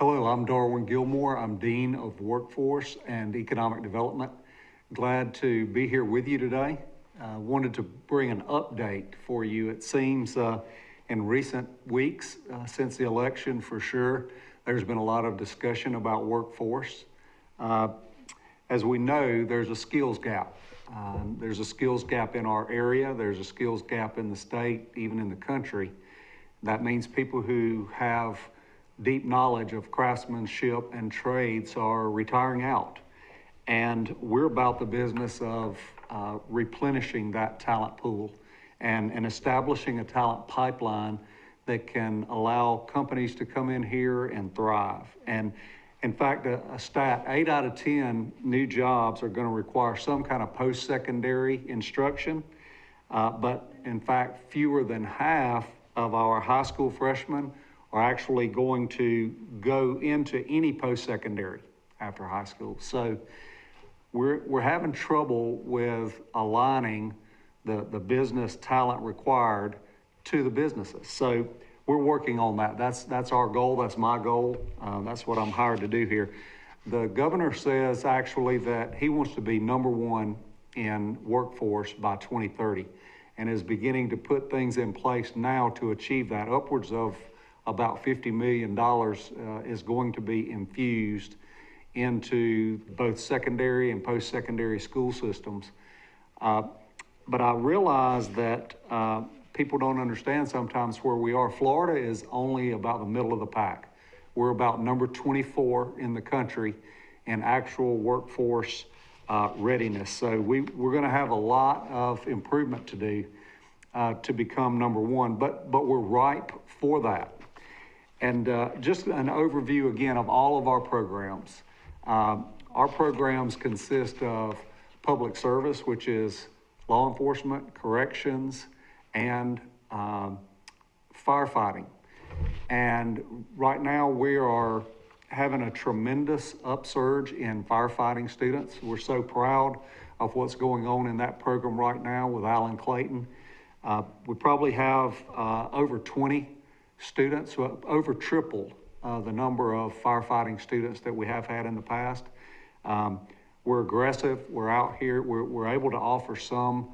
Hello, I'm Darwin Gilmore. I'm Dean of Workforce and Economic Development. Glad to be here with you today. Wanted to bring an update for you. It seems in recent weeks, since the election for sure, there's been a lot of discussion about workforce. As we know, there's a skills gap. There's a skills gap in our area. There's a skills gap in the state, even in the country. That means people who have deep knowledge of craftsmanship and trades are retiring out. And we're about the business of replenishing that talent pool and establishing a talent pipeline that can allow companies to come in here and thrive. And in fact, a stat, 8 out of 10 new jobs are going to require some kind of post-secondary instruction. But in fact, fewer than half of our high school freshmen are actually going to go into any post-secondary after high school. So we're having trouble with aligning the business talent required to the businesses. So we're working on that. That's our goal. That's my goal. That's what I'm hired to do here. The governor says actually that he wants to be number one in workforce by 2030 and is beginning to put things in place now to achieve that. Upwards of about $50 million is going to be infused into both secondary and post-secondary school systems. But I realize that people don't understand sometimes where we are. Florida is only about the middle of the pack. We're about number 24 in the country in actual workforce readiness. So we're gonna have a lot of improvement to do to become number one, but we're ripe for that. And just an overview again of all of our programs. Our programs consist of public service, which is law enforcement, corrections, and firefighting. And right now we are having a tremendous upsurge in firefighting students. We're so proud of what's going on in that program right now with Alan Clayton. We probably have over 20 students, over triple the number of firefighting students that we have had in the past. We're aggressive, we're out here, we're able to offer some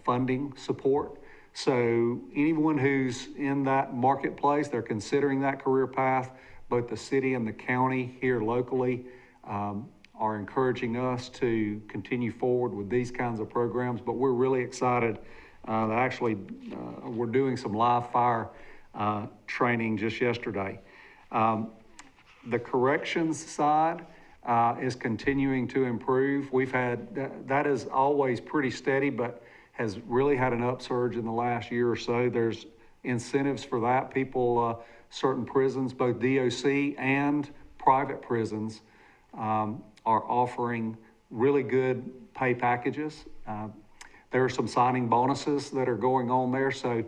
funding support. So anyone who's in that marketplace, they're considering that career path, both the city and the county here locally are encouraging us to continue forward with these kinds of programs. But we're really excited that actually we're doing some live fire training just yesterday. The corrections side is continuing to improve. We've had, that is always pretty steady, but has really had an upsurge in the last year or so. There's incentives for that. People, certain prisons, both DOC and private prisons, are offering really good pay packages. There are some signing bonuses that are going on there. So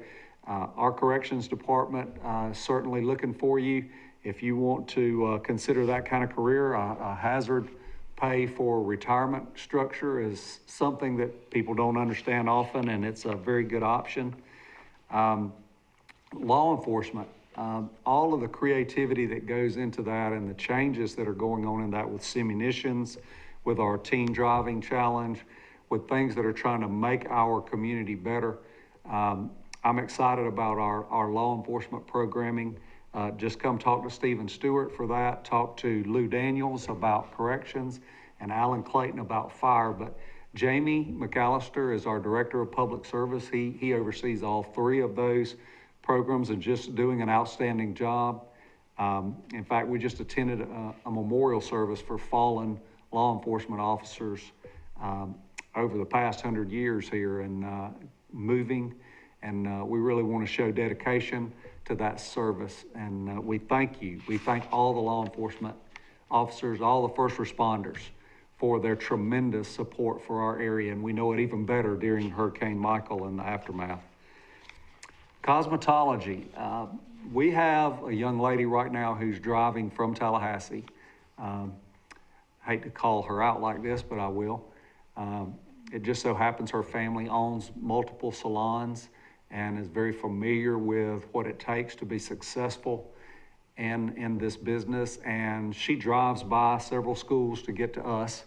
our corrections department certainly looking for you. If you want to consider that kind of career, a hazard pay for retirement structure is something that people don't understand often, and it's a very good option. Law enforcement, all of the creativity that goes into that and the changes that are going on in that with simunitions, with our teen driving challenge, with things that are trying to make our community better. I'm excited about our law enforcement programming. Just come talk to Stephen Stewart for that, talk to Lou Daniels about corrections, and Alan Clayton about fire. But Jamie McAllister is our Director of Public Service. He oversees all three of those programs and just doing an outstanding job. In fact, we just attended a memorial service for fallen law enforcement officers over the past 100 years here and moving. And we really want to show dedication to that service. And we thank you. We thank all the law enforcement officers, all the first responders for their tremendous support for our area. And we know it even better during Hurricane Michael and the aftermath. Cosmetology. We have a young lady right now who's driving from Tallahassee. Hate to call her out like this, but I will. It just so happens her family owns multiple salons and is very familiar with what it takes to be successful in this business, and she drives by several schools to get to us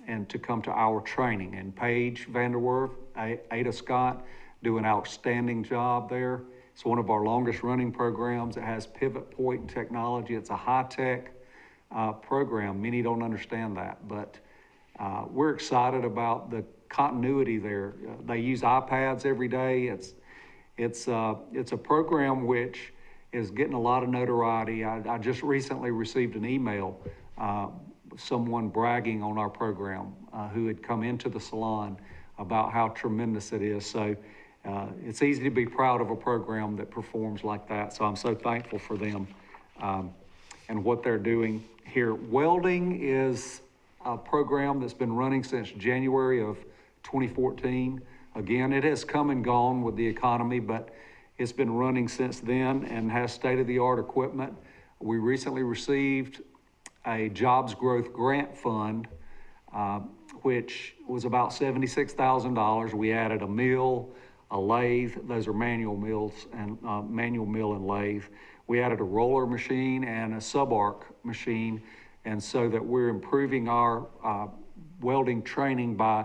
and to come to our training. And Paige Vanderwerf, Ada Scott, do an outstanding job there. It's one of our longest running programs. It has pivot point technology. It's a high-tech program. Many don't understand that, but we're excited about the continuity there. They use iPads every day. It's a program which is getting a lot of notoriety. I just recently received an email, someone bragging on our program who had come into the salon about how tremendous it is. So it's easy to be proud of a program that performs like that. So I'm so thankful for them and what they're doing here. Welding is a program that's been running since January of 2014. Again, it has come and gone with the economy, but it's been running since then and has state-of-the-art equipment. We recently received a Jobs Growth Grant Fund, which was about $76,000. We added a mill, a lathe. Those are manual mills and manual mill and lathe. We added a roller machine and a sub-arc machine, and so that we're improving our welding training by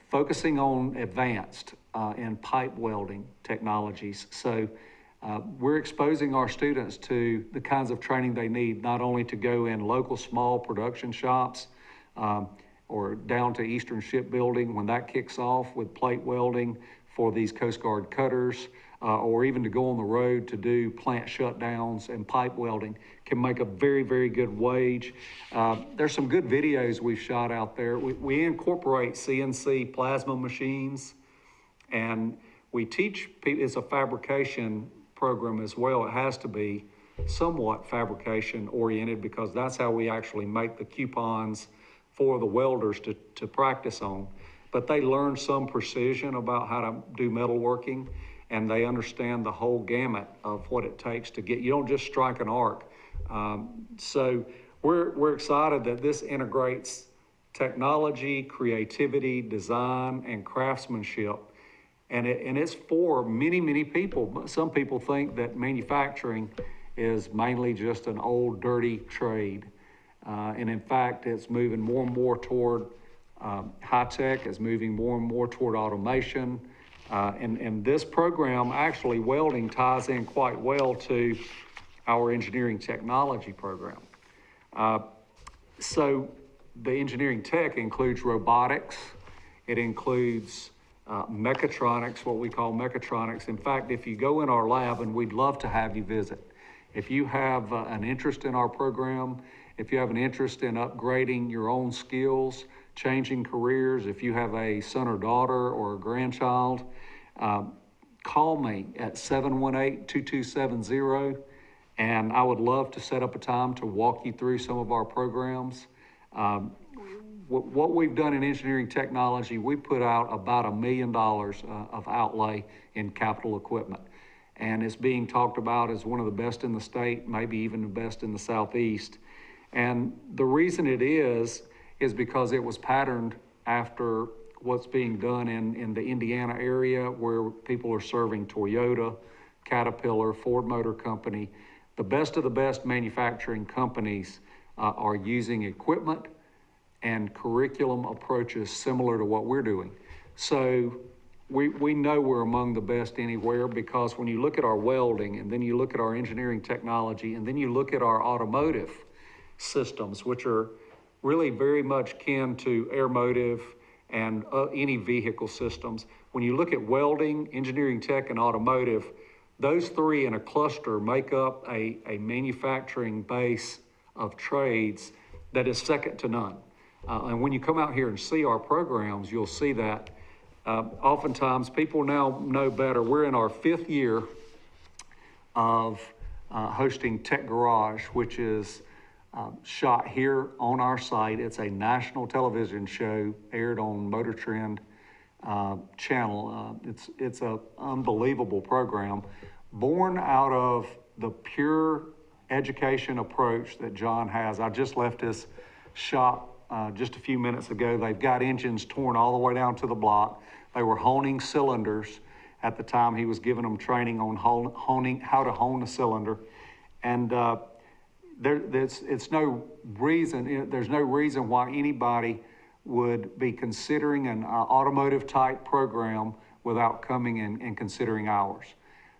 focusing on advanced and pipe welding technologies. So we're exposing our students to the kinds of training they need, not only to go in local small production shops or down to Eastern Shipbuilding when that kicks off with plate welding for these Coast Guard cutters, or even to go on the road to do plant shutdowns and pipe welding, can make a very, very good wage. There's some good videos we've shot out there. We incorporate CNC plasma machines, and we teach people, it's a fabrication program as well. It has to be somewhat fabrication oriented because that's how we actually make the coupons for the welders to practice on. But they learn some precision about how to do metalworking, and they understand the whole gamut of what it takes to get, you don't just strike an arc. So we're excited that this integrates technology, creativity, design, and craftsmanship. And it's for many, many people. Some people think that manufacturing is mainly just an old, dirty trade. And in fact, it's moving more and more toward high tech, it's moving more and more toward automation. And this program, actually welding, ties in quite well to our engineering technology program. So the engineering tech includes robotics. It includes mechatronics, what we call mechatronics. In fact, if you go in our lab, and we'd love to have you visit, if you have an interest in our program, if you have an interest in upgrading your own skills, changing careers, if you have a son or daughter or a grandchild, call me at 718-2270, and I would love to set up a time to walk you through some of our programs. What we've done in engineering technology, we put out about $1 million of outlay in capital equipment. And it's being talked about as one of the best in the state, maybe even the best in the Southeast. And the reason it is because it was patterned after what's being done in the Indiana area, where people are serving Toyota, Caterpillar, Ford Motor Company. The best of the best manufacturing companies are using equipment and curriculum approaches similar to what we're doing. So we know we're among the best anywhere, because when you look at our welding, and then you look at our engineering technology, and then you look at our automotive systems, which are really very much kin to airmotive and any vehicle systems. When you look at welding, engineering tech, and automotive, those three in a cluster make up a manufacturing base of trades that is second to none. And when you come out here and see our programs, you'll see that oftentimes people now know better. We're in our 5th year of hosting Tech Garage, which is shot here on our site. It's a national television show aired on Motor Trend channel. It's an unbelievable program, born out of the pure education approach that John has. I just left his shop just a few minutes ago. They've got engines torn all the way down to the block. They were honing cylinders at the time he was giving them training on honing how to hone a cylinder. And there's no reason, there's no reason why anybody would be considering an automotive type program without coming and considering ours.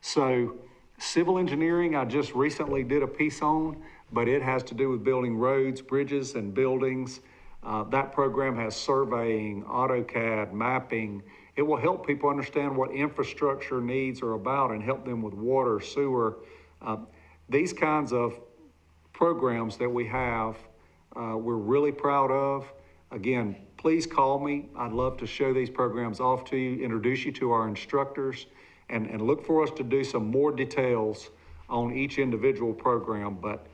So civil engineering, I just recently did a piece on, but it has to do with building roads, bridges, and buildings. That program has surveying, AutoCAD, mapping. It will help people understand what infrastructure needs are about and help them with water, sewer. These kinds of programs that we have, we're really proud of. Again, please call me. I'd love to show these programs off to you, introduce you to our instructors, and look for us to do some more details on each individual program. But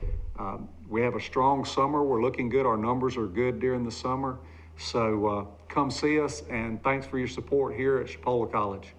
we have a strong summer. We're looking good. Our numbers are good during the summer. So come see us, and thanks for your support here at Chipola College.